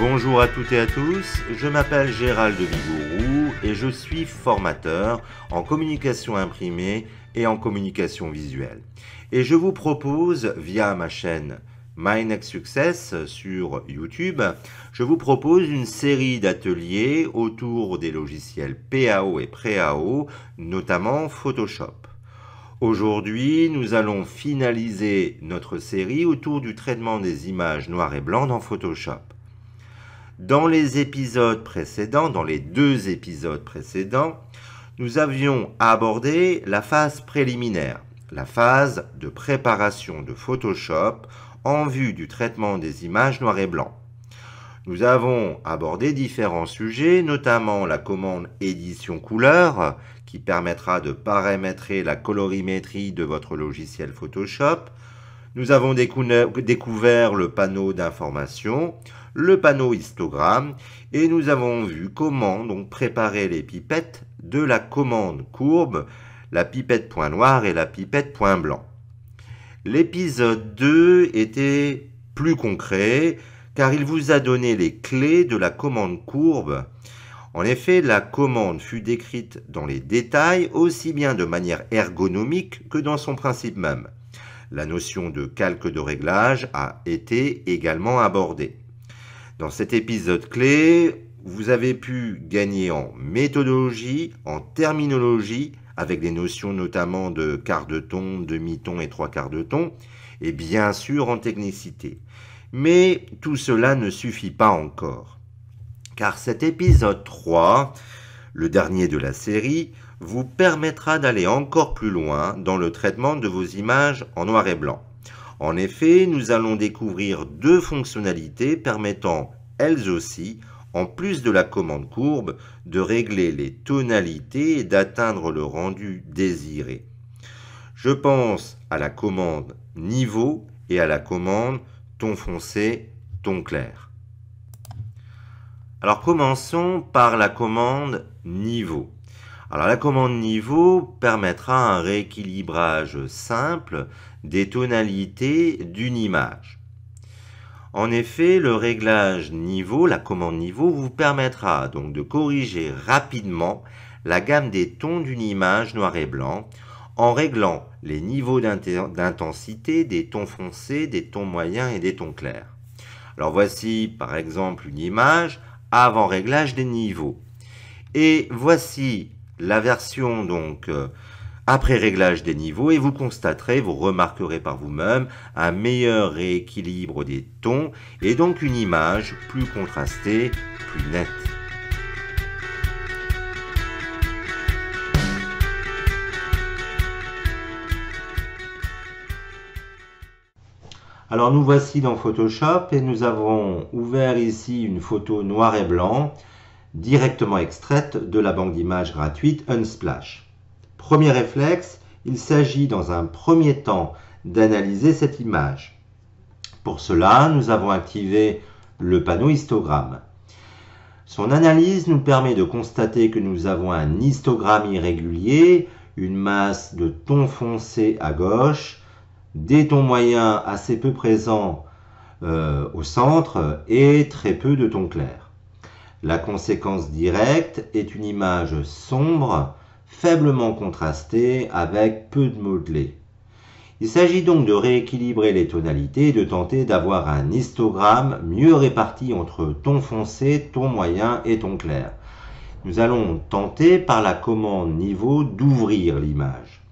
Bonjour à toutes et à tous, je m'appelle Gérald Vigourou et je suis formateur en communication imprimée et en communication visuelle. Et je vous propose, via ma chaîne My Next Success sur YouTube, je vous propose une série d'ateliers autour des logiciels PAO et Pré-AO, notamment Photoshop. Aujourd'hui, nous allons finaliser notre série autour du traitement des images noires et blancs dans Photoshop. Dans les épisodes précédents, dans les 2 épisodes précédents, nous avions abordé la phase préliminaire, la phase de préparation de Photoshop en vue du traitement des images noires et blancs. Nous avons abordé différents sujets, notamment la commande édition couleur, qui permettra de paramétrer la colorimétrie de votre logiciel Photoshop. Nous avons découvert le panneau d'information, le panneau histogramme, et nous avons vu comment donc préparer les pipettes de la commande courbe, la pipette point noir et la pipette point blanc. L'épisode 2 était plus concret, car il vous a donné les clés de la commande courbe. En effet, la commande fut décrite dans les détails, aussi bien de manière ergonomique que dans son principe même. La notion de calque de réglage a été également abordée. Dans cet épisode clé, vous avez pu gagner en méthodologie, en terminologie, avec des notions notamment de quart de ton, demi-ton et 3/4 de ton, et bien sûr en technicité. Mais tout cela ne suffit pas encore, car cet épisode 3, le dernier de la série, vous permettra d'aller encore plus loin dans le traitement de vos images en noir et blanc. En effet, nous allons découvrir 2 fonctionnalités permettant, elles aussi, en plus de la commande courbe, de régler les tonalités et d'atteindre le rendu désiré. Je pense à la commande niveau et à la commande ton foncé, ton clair. Alors commençons par la commande niveau. Alors la commande niveau permettra un rééquilibrage simple des tonalités d'une image. En effet, le réglage niveau, la commande niveau, vous permettra donc de corriger rapidement la gamme des tons d'une image noir et blanc en réglant les niveaux d'intensité des tons foncés, des tons moyens et des tons clairs. Alors voici par exemple une image avant réglage des niveaux. Et voici la version donc après réglage des niveaux et vous constaterez, vous remarquerez par vous-même un meilleur rééquilibre des tons et donc une image plus contrastée, plus nette. Alors nous voici dans Photoshop et nous avons ouvert ici une photo noir et blanc directement extraite de la banque d'images gratuite Unsplash. Premier réflexe, il s'agit dans un premier temps d'analyser cette image. Pour cela, nous avons activé le panneau histogramme. Son analyse nous permet de constater que nous avons un histogramme irrégulier, une masse de tons foncés à gauche, des tons moyens assez peu présents au centre et très peu de tons clairs. La conséquence directe est une image sombre, faiblement contrastée avec peu de modelé. Il s'agit donc de rééquilibrer les tonalités et de tenter d'avoir un histogramme mieux réparti entre tons foncés, tons moyens et tons clairs. Nous allons tenter par la commande niveau d'ouvrir l'image.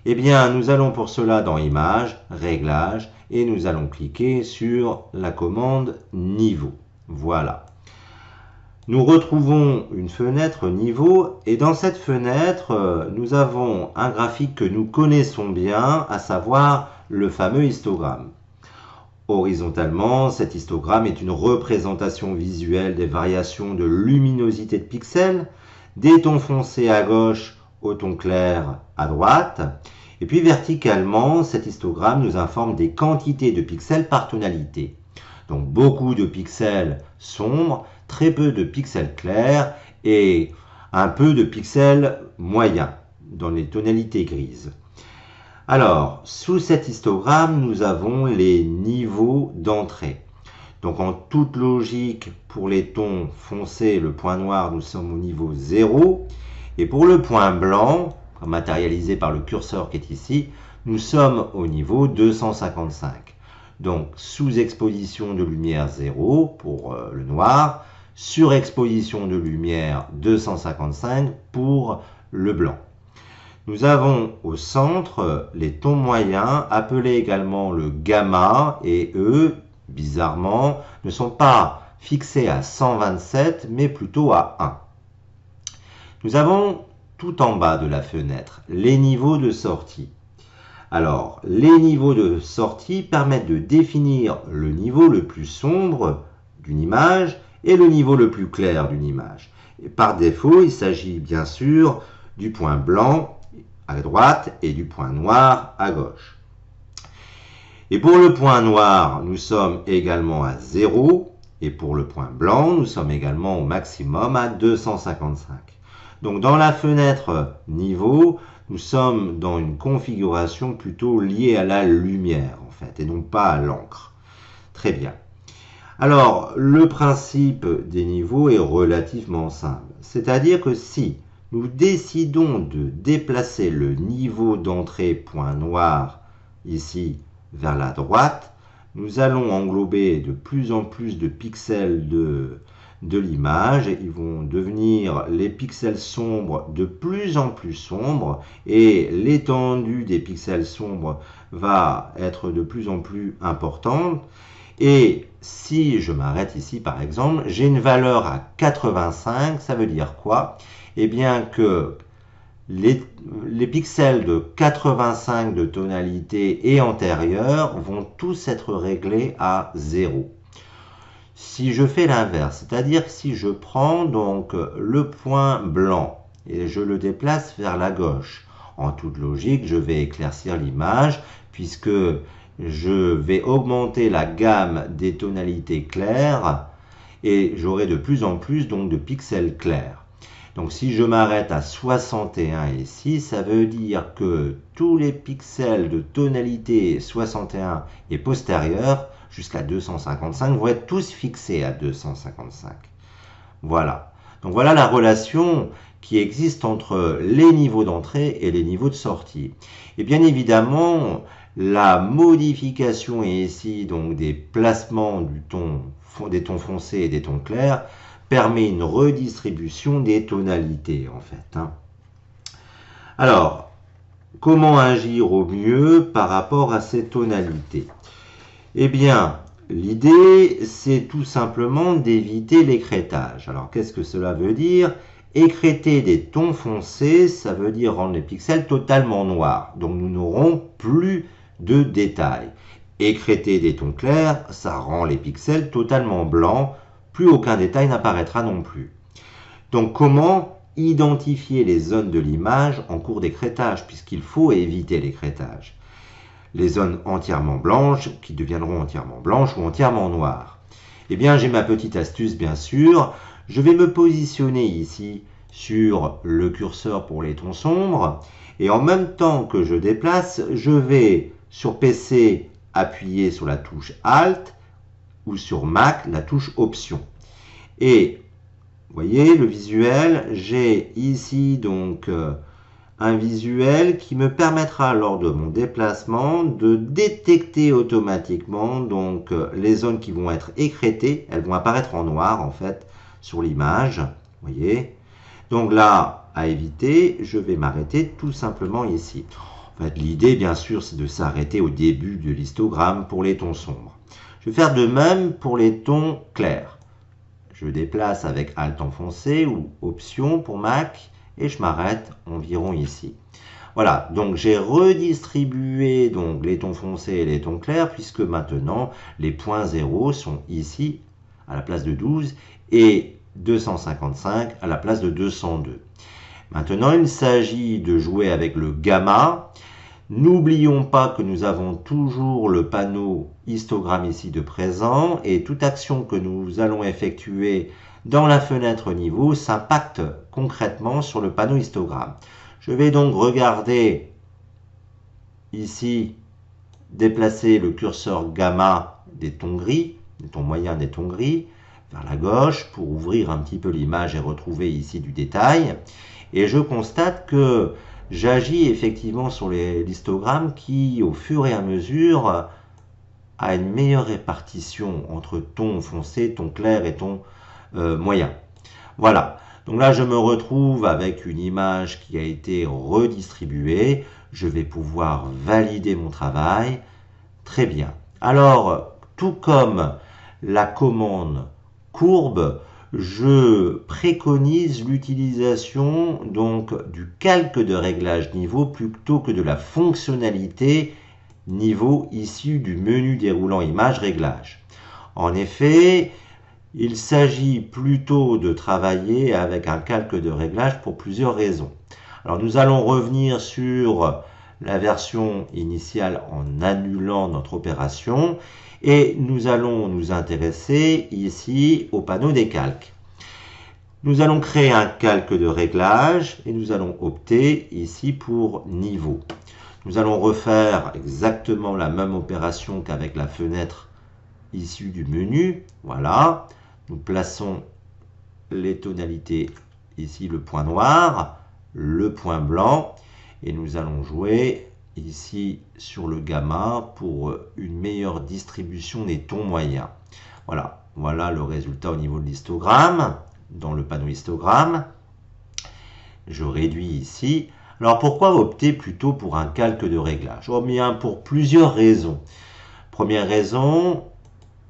Eh bien, nous allons pour cela dans Images, Réglages et nous allons cliquer sur la commande niveau. Voilà. Nous retrouvons une fenêtre niveau et dans cette fenêtre, nous avons un graphique que nous connaissons bien, à savoir le fameux histogramme. Horizontalement, cet histogramme est une représentation visuelle des variations de luminosité de pixels, des tons foncés à gauche aux tons clairs à droite. Et puis verticalement, cet histogramme nous informe des quantités de pixels par tonalité. Donc beaucoup de pixels sombres, très peu de pixels clairs et un peu de pixels moyens dans les tonalités grises. Alors, sous cet histogramme, nous avons les niveaux d'entrée. Donc en toute logique, pour les tons foncés, le point noir, nous sommes au niveau 0. Et pour le point blanc, matérialisé par le curseur qui est ici, nous sommes au niveau 255. Donc sous-exposition de lumière 0 pour le noir, surexposition de lumière 255 pour le blanc. Nous avons au centre les tons moyens, appelés également le gamma, et eux, bizarrement, ne sont pas fixés à 127, mais plutôt à 1. Nous avons tout en bas de la fenêtre les niveaux de sortie. Alors, les niveaux de sortie permettent de définir le niveau le plus sombre d'une image et le niveau le plus clair d'une image. Et par défaut, il s'agit bien sûr du point blanc à droite et du point noir à gauche. Et pour le point noir, nous sommes également à 0. Et pour le point blanc, nous sommes également au maximum à 255. Donc dans la fenêtre niveau, nous sommes dans une configuration plutôt liée à la lumière, en fait, et non pas à l'encre. Très bien. Alors, le principe des niveaux est relativement simple. C'est-à-dire que si nous décidons de déplacer le niveau d'entrée point noir ici vers la droite, nous allons englober de plus en plus de pixels de l'image. Ils vont devenir les pixels sombres de plus en plus sombres et l'étendue des pixels sombres va être de plus en plus importante. Et si je m'arrête ici par exemple, j'ai une valeur à 85, ça veut dire quoi? Eh bien que les pixels de 85 de tonalité et antérieure vont tous être réglés à 0. Si je fais l'inverse, c'est-à-dire si je prends donc le point blanc et je le déplace vers la gauche, en toute logique, je vais éclaircir l'image puisque je vais augmenter la gamme des tonalités claires et j'aurai de plus en plus donc de pixels clairs. Donc si je m'arrête à 61 ici, ça veut dire que tous les pixels de tonalité 61 et postérieure jusqu'à 255 vont être tous fixés à 255. Voilà. Donc voilà la relation qui existe entre les niveaux d'entrée et les niveaux de sortie. Et bien évidemment, la modification est ici donc des placements des tons foncés et des tons clairs permet une redistribution des tonalités en fait. Alors, comment agir au mieux par rapport à ces tonalités? Eh bien, l'idée, c'est tout simplement d'éviter l'écrêtage. Alors, qu'est-ce que cela veut dire? Écrêter des tons foncés, ça veut dire rendre les pixels totalement noirs. Donc, nous n'aurons plus de détails. Écrêter des tons clairs, ça rend les pixels totalement blancs. Plus aucun détail n'apparaîtra non plus. Donc, comment identifier les zones de l'image en cours d'écrêtage, puisqu'il faut éviter l'écrêtage? Les zones entièrement blanches qui deviendront entièrement blanches ou entièrement noires. Eh bien, j'ai ma petite astuce, bien sûr. Je vais me positionner ici sur le curseur pour les tons sombres. Et en même temps que je déplace, je vais sur PC appuyer sur la touche Alt ou sur Mac la touche Option. Et vous voyez le visuel, j'ai ici donc un visuel qui me permettra lors de mon déplacement de détecter automatiquement donc les zones qui vont être écrêtées. Elles vont apparaître en noir en fait sur l'image. Vous voyez. Donc là, à éviter, je vais m'arrêter tout simplement ici. En fait, l'idée bien sûr c'est de s'arrêter au début de l'histogramme pour les tons sombres. Je vais faire de même pour les tons clairs. Je déplace avec Alt enfoncé ou Option pour Mac et je m'arrête environ ici. Voilà, donc j'ai redistribué donc les tons foncés et les tons clairs puisque maintenant les points 0 sont ici à la place de 12 et 255 à la place de 202. Maintenant, il s'agit de jouer avec le gamma. N'oublions pas que nous avons toujours le panneau histogramme ici de présent et toute action que nous allons effectuer dans la fenêtre niveau s'impacte concrètement sur le panneau histogramme. Je vais donc regarder ici, déplacer le curseur gamma des tons gris des tons moyens, des tons gris, vers la gauche, pour ouvrir un petit peu l'image et retrouver ici du détail. Et je constate que j'agis effectivement sur les histogrammes qui, au fur et à mesure, a une meilleure répartition entre ton foncé, ton clair et ton moyen. Voilà. Donc là, je me retrouve avec une image qui a été redistribuée. Je vais pouvoir valider mon travail. Très bien. Alors, tout comme la commande courbe, je préconise l'utilisation donc du calque de réglage niveau plutôt que de la fonctionnalité niveau issue du menu déroulant image réglage. En effet, il s'agit plutôt de travailler avec un calque de réglage pour plusieurs raisons. Alors nous allons revenir sur la version initiale en annulant notre opération et nous allons nous intéresser ici au panneau des calques. Nous allons créer un calque de réglage et nous allons opter ici pour niveau. Nous allons refaire exactement la même opération qu'avec la fenêtre issue du menu. Voilà. Nous plaçons les tonalités ici, le point noir, le point blanc, et nous allons jouer ici sur le gamma pour une meilleure distribution des tons moyens. Voilà, voilà le résultat au niveau de l'histogramme, dans le panneau histogramme. Je réduis ici. Alors pourquoi opter plutôt pour un calque de réglage? Oh bien, pour plusieurs raisons. Première raison,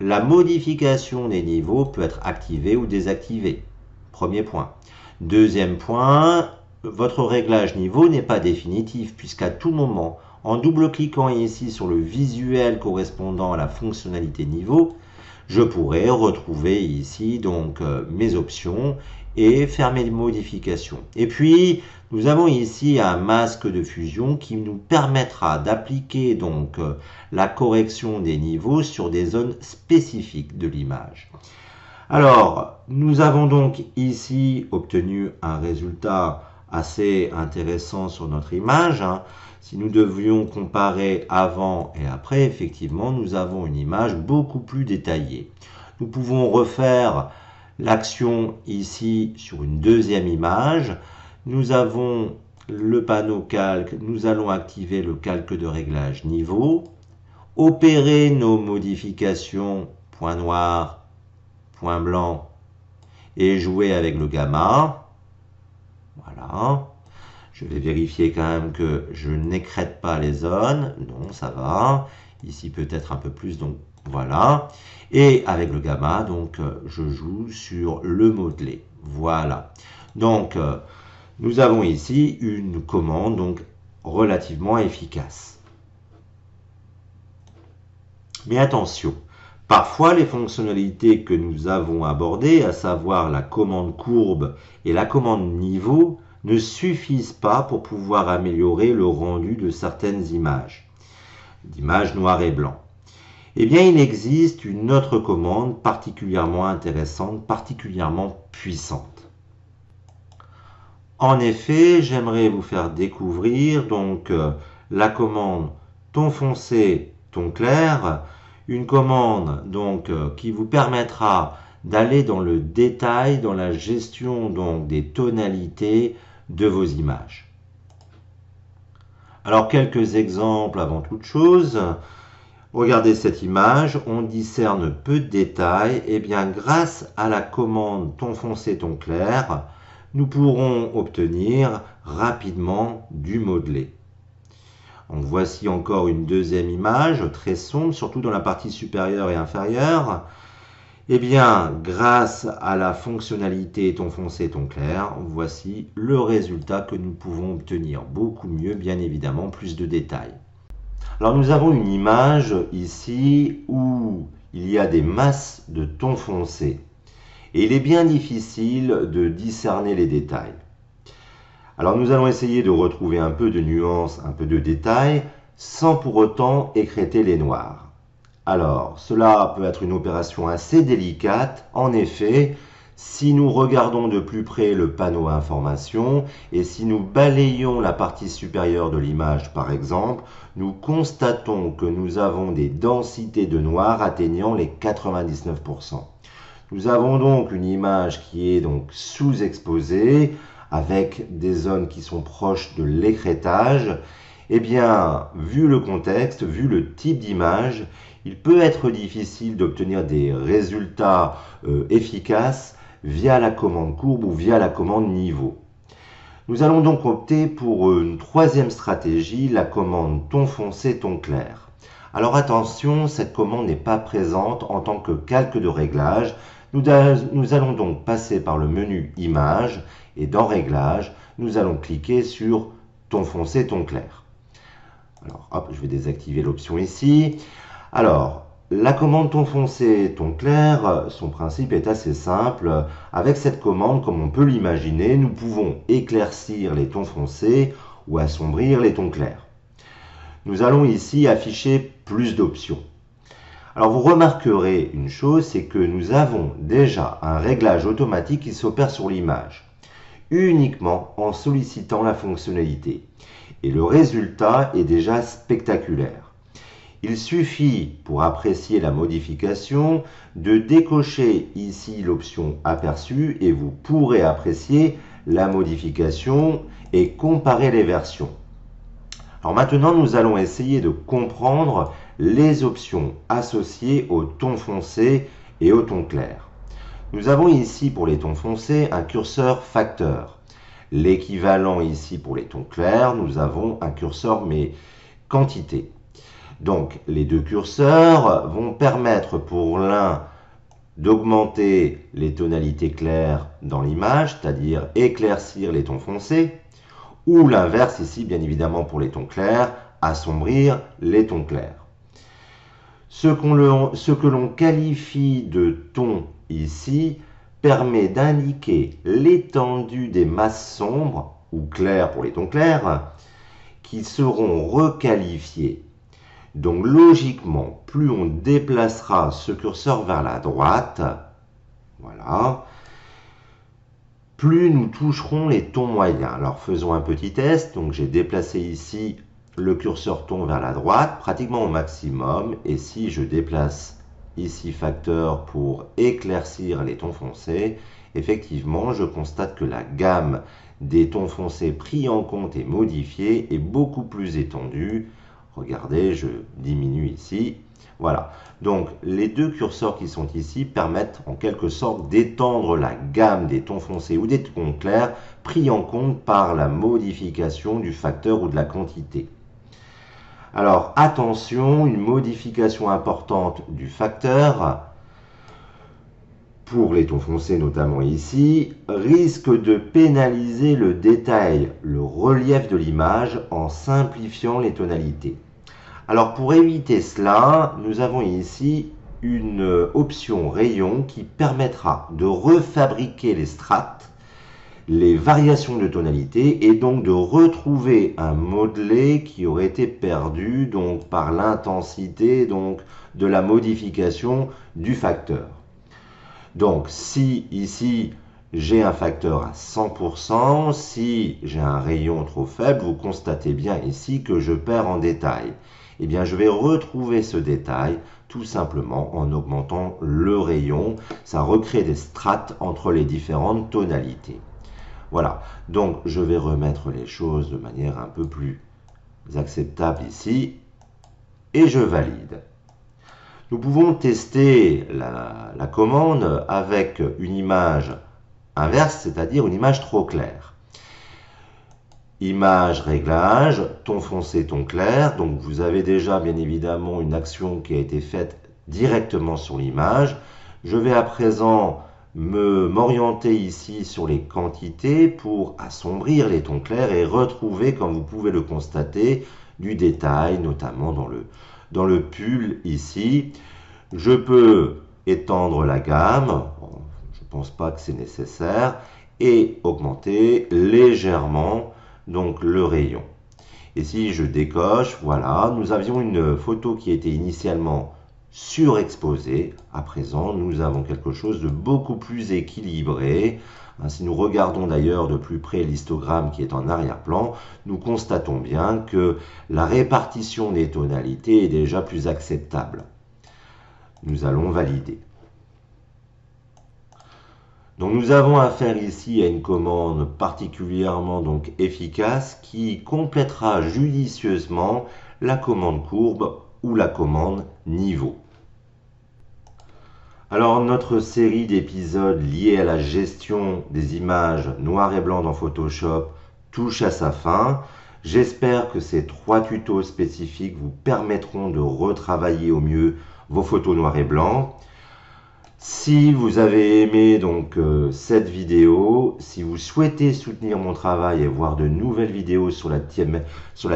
la modification des niveaux peut être activée ou désactivée. Premier point. Deuxième point, votre réglage niveau n'est pas définitif puisqu'à tout moment, en double-cliquant ici sur le visuel correspondant à la fonctionnalité niveau, je pourrais retrouver ici donc mes options et faire mes modifications. Et puis, nous avons ici un masque de fusion qui nous permettra d'appliquer donc la correction des niveaux sur des zones spécifiques de l'image. Alors, nous avons donc ici obtenu un résultat assez intéressant sur notre image. Si nous devions comparer avant et après, effectivement, nous avons une image beaucoup plus détaillée. Nous pouvons refaire l'action ici sur une deuxième image. Nous avons le panneau calque, nous allons activer le calque de réglage niveau, opérer nos modifications point noir, point blanc et jouer avec le gamma. Voilà. Je vais vérifier quand même que je n'écrète pas les zones. Non, ça va. Ici peut-être un peu plus, donc voilà. Et avec le gamma, donc je joue sur le modelé. Voilà. Donc nous avons ici une commande donc relativement efficace. Mais attention, parfois les fonctionnalités que nous avons abordées, à savoir la commande courbe et la commande niveau, ne suffisent pas pour pouvoir améliorer le rendu de certaines images, d'images noires et blancs. Eh bien, il existe une autre commande particulièrement intéressante, particulièrement puissante. En effet, j'aimerais vous faire découvrir donc la commande ton foncé, ton clair, une commande donc qui vous permettra d'aller dans le détail, dans la gestion donc des tonalités de vos images. Alors quelques exemples avant toute chose. Regardez cette image, on discerne peu de détails. Et bien grâce à la commande ton foncé, ton clair, nous pourrons obtenir rapidement du modelé. Donc voici encore une deuxième image très sombre, surtout dans la partie supérieure et inférieure. Eh bien, grâce à la fonctionnalité ton foncé, ton clair, voici le résultat que nous pouvons obtenir. Beaucoup mieux, bien évidemment, plus de détails. Alors nous avons une image ici où il y a des masses de ton foncé. Et il est bien difficile de discerner les détails. Alors nous allons essayer de retrouver un peu de nuance, un peu de détails, sans pour autant écrêter les noirs. Alors, cela peut être une opération assez délicate. En effet, Si nous regardons de plus près le panneau information et si nous balayons la partie supérieure de l'image par exemple, nous constatons que nous avons des densités de noir atteignant les 99%. Nous avons donc une image qui est donc sous-exposée avec des zones qui sont proches de l'écrêtage. Eh bien, vu le contexte, vu le type d'image, il peut être difficile d'obtenir des résultats efficaces via la commande courbe ou via la commande niveau. Nous allons donc opter pour une troisième stratégie, la commande ton foncé, ton clair. Alors attention, cette commande n'est pas présente en tant que calque de réglage. Nous allons donc passer par le menu Images et dans Réglages, nous allons cliquer sur ton foncé, ton clair. Alors hop, je vais désactiver l'option ici. Alors, la commande ton foncé, ton clair, son principe est assez simple. Avec cette commande, comme on peut l'imaginer, nous pouvons éclaircir les tons foncés ou assombrir les tons clairs. Nous allons ici afficher plus d'options. Alors vous remarquerez une chose, c'est que nous avons déjà un réglage automatique qui s'opère sur l'image, uniquement en sollicitant la fonctionnalité. Et le résultat est déjà spectaculaire. Il suffit, pour apprécier la modification, de décocher ici l'option aperçue et vous pourrez apprécier la modification et comparer les versions. Alors maintenant, nous allons essayer de comprendre les options associées au ton foncé et au ton clair. Nous avons ici pour les tons foncés un curseur facteur. L'équivalent ici pour les tons clairs, nous avons un curseur mais quantité. Donc les deux curseurs vont permettre pour l'un d'augmenter les tonalités claires dans l'image, c'est-à-dire éclaircir les tons foncés, ou l'inverse ici, bien évidemment pour les tons clairs, assombrir les tons clairs. Ce que l'on qualifie de ton ici permet d'indiquer l'étendue des masses sombres, ou claires pour les tons clairs, qui seront requalifiées. Donc logiquement, plus on déplacera ce curseur vers la droite, voilà, plus nous toucherons les tons moyens. Alors faisons un petit test. Donc j'ai déplacé ici le curseur ton vers la droite, pratiquement au maximum. Et si je déplace ici facteur pour éclaircir les tons foncés, effectivement, je constate que la gamme des tons foncés pris en compte et modifiée est beaucoup plus étendue. Regardez, je diminue ici. Voilà. Donc, les deux curseurs qui sont ici permettent en quelque sorte d'étendre la gamme des tons foncés ou des tons clairs pris en compte par la modification du facteur ou de la quantité. Alors, attention, une modification importante du facteur, pour les tons foncés notamment ici, risque de pénaliser le détail, le relief de l'image en simplifiant les tonalités. Alors pour éviter cela, nous avons ici une option rayon qui permettra de refabriquer les strates, les variations de tonalité et donc de retrouver un modelé qui aurait été perdu donc par l'intensité donc de la modification du facteur. Donc si ici j'ai un facteur à 100%, si j'ai un rayon trop faible, vous constatez bien ici que je perds en détail. Eh bien, je vais retrouver ce détail tout simplement en augmentant le rayon. Ça recrée des strates entre les différentes tonalités. Voilà, donc je vais remettre les choses de manière un peu plus acceptable ici et je valide. Nous pouvons tester la commande avec une image inverse, c'est-à-dire une image trop claire. Image, réglage, ton foncé, ton clair. Donc vous avez déjà bien évidemment une action qui a été faite directement sur l'image. Je vais à présent m'orienter ici sur les quantités pour assombrir les tons clairs et retrouver, comme vous pouvez le constater, du détail, notamment dans le pull ici. Je peux étendre la gamme, je ne pense pas que c'est nécessaire, et augmenter légèrement donc le rayon. Et si je décoche, voilà, nous avions une photo qui était initialement surexposé. À présent, nous avons quelque chose de beaucoup plus équilibré. Si nous regardons d'ailleurs de plus près l'histogramme qui est en arrière-plan, nous constatons bien que la répartition des tonalités est déjà plus acceptable. Nous allons valider. Donc nous avons affaire ici à une commande particulièrement donc efficace qui complétera judicieusement la commande courbe ou la commande niveau. Alors notre série d'épisodes liés à la gestion des images noir et blanc dans Photoshop touche à sa fin. J'espère que ces 3 tutos spécifiques vous permettront de retravailler au mieux vos photos noir et blanc. Si vous avez aimé donc cette vidéo, si vous souhaitez soutenir mon travail et voir de nouvelles vidéos sur la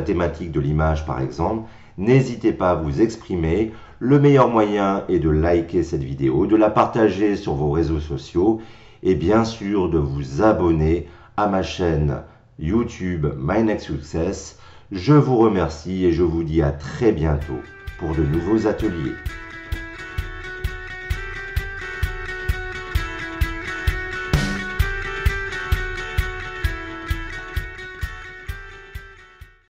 thématique de l'image par exemple, n'hésitez pas à vous exprimer. Le meilleur moyen est de liker cette vidéo, de la partager sur vos réseaux sociaux et bien sûr de vous abonner à ma chaîne YouTube My Next Success. Je vous remercie et je vous dis à très bientôt pour de nouveaux ateliers.